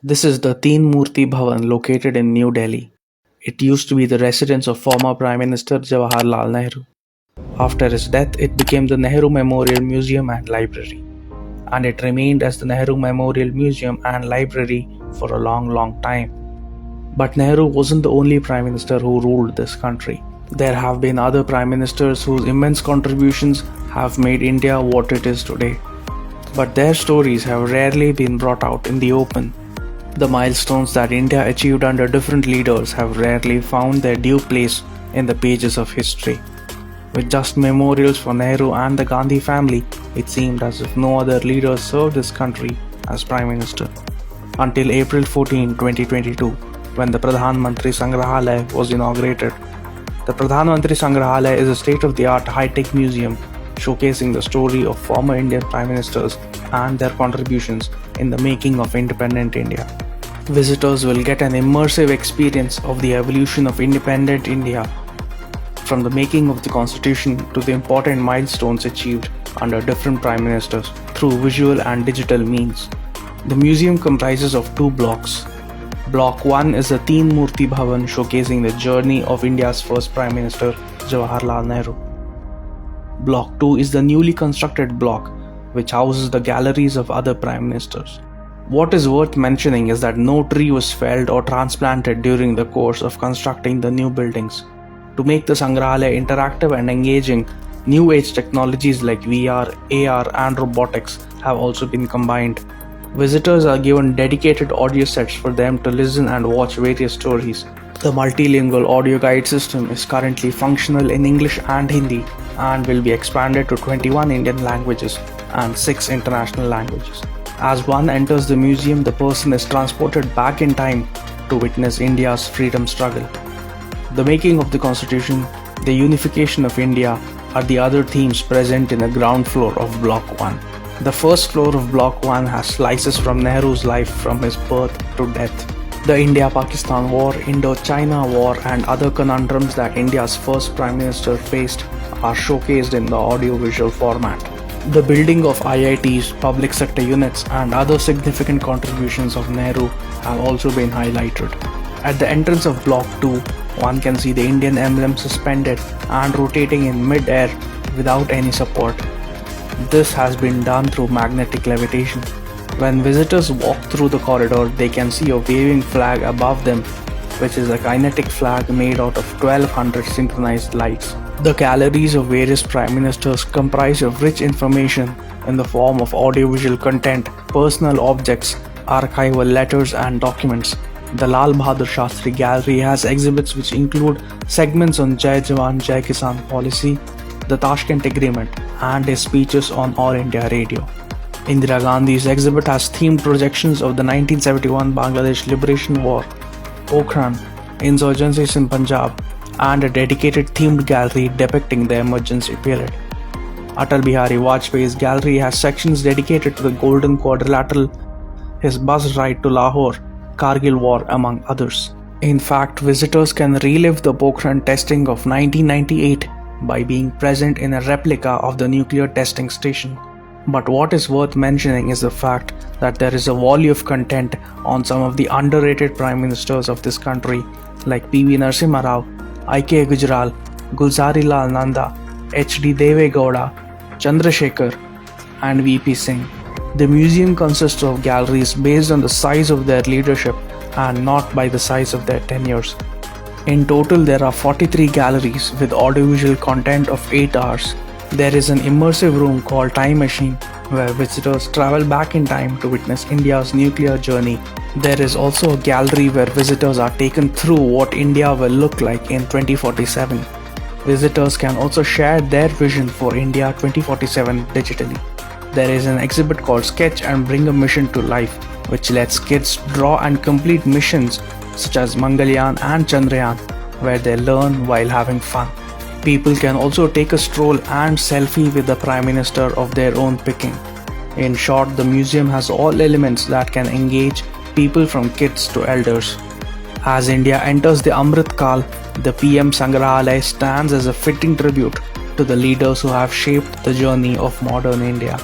This is the Teen Murti Bhavan located in New Delhi. It used to be the residence of former Prime Minister Jawaharlal Nehru. After his death, it became the Nehru Memorial Museum and Library, and it remained as the Nehru Memorial Museum and Library for a long time. But Nehru wasn't the only Prime Minister who ruled this country. There have been other Prime Ministers whose immense contributions have made India what it is today. But their stories have rarely been brought out in the open. The milestones that India achieved under different leaders have rarely found their due place in the pages of history. With just memorials for Nehru and the Gandhi family, it seemed as if no other leader served this country as Prime Minister. Until April 14, 2022, when the Pradhan Mantri Sangrahalaya was inaugurated. The Pradhan Mantri Sangrahalaya is a state-of-the-art high-tech museum showcasing the story of former Indian Prime Ministers and their contributions in the making of independent India. Visitors will get an immersive experience of the evolution of independent India, from the making of the Constitution to the important milestones achieved under different Prime Ministers through visual and digital means. The museum comprises of two blocks. Block 1 is the Teen Murti Bhavan showcasing the journey of India's first Prime Minister, Jawaharlal Nehru. Block 2 is the newly constructed block, which houses the galleries of other Prime Ministers. What is worth mentioning is that no tree was felled or transplanted during the course of constructing the new buildings. To make the Sangrahalaya interactive and engaging, new age technologies like VR, AR, and robotics have also been combined. Visitors are given dedicated audio sets for them to listen and watch various stories. The multilingual audio guide system is currently functional in English and Hindi and will be expanded to 21 Indian languages and 6 international languages. As one enters the museum, the person is transported back in time to witness India's freedom struggle. The making of the Constitution, the unification of India are the other themes present in the ground floor of Block 1. The first floor of Block 1 has slices from Nehru's life from his birth to death. The India-Pakistan War, Indo-China War and other conundrums that India's first Prime Minister faced are showcased in the audio-visual format. The building of IITs, public sector units and other significant contributions of Nehru have also been highlighted. At the entrance of Block 2, one can see the Indian emblem suspended and rotating in mid-air without any support. This has been done through magnetic levitation. When visitors walk through the corridor, they can see a waving flag above them, which is a kinetic flag made out of 1200 synchronized lights. The galleries of various Prime Ministers comprise of rich information in the form of audiovisual content, personal objects, archival letters and documents. The Lal Bahadur Shastri Gallery has exhibits which include segments on Jai Jawan Jai Kisan policy, the Tashkent Agreement, and his speeches on All India Radio. Indira Gandhi's exhibit has themed projections of the 1971 Bangladesh Liberation War, Pokhran, insurgencies in Punjab, and a dedicated themed gallery depicting the emergency period. Atal Bihari Vajpayee's gallery has sections dedicated to the Golden Quadrilateral, his bus ride to Lahore, Kargil War, among others. In fact, visitors can relive the Pokhran testing of 1998 by being present in a replica of the nuclear testing station. But what is worth mentioning is the fact that there is a volley of content on some of the underrated Prime Ministers of this country like P.V. Narasimha Rao, I.K. Gujral, Gulzari Lal Nanda, H.D. Deve Gowda, Chandrasekhar, and V.P. Singh. The museum consists of galleries based on the size of their leadership and not by the size of their tenures. In total, there are 43 galleries with audiovisual content of 8 hours. There is an immersive room called Time Machine where visitors travel back in time to witness India's nuclear journey. There is also a gallery where visitors are taken through what India will look like in 2047. Visitors can also share their vision for India 2047 digitally. There is an exhibit called Sketch and Bring a Mission to Life, which lets kids draw and complete missions such as Mangalyaan and Chandrayaan, where they learn while having fun. People can also take a stroll and selfie with the Prime Minister of their own picking. In short, the museum has all elements that can engage people from kids to elders. As India enters the Amrit Kal, the PM Sangrahalaya stands as a fitting tribute to the leaders who have shaped the journey of modern India.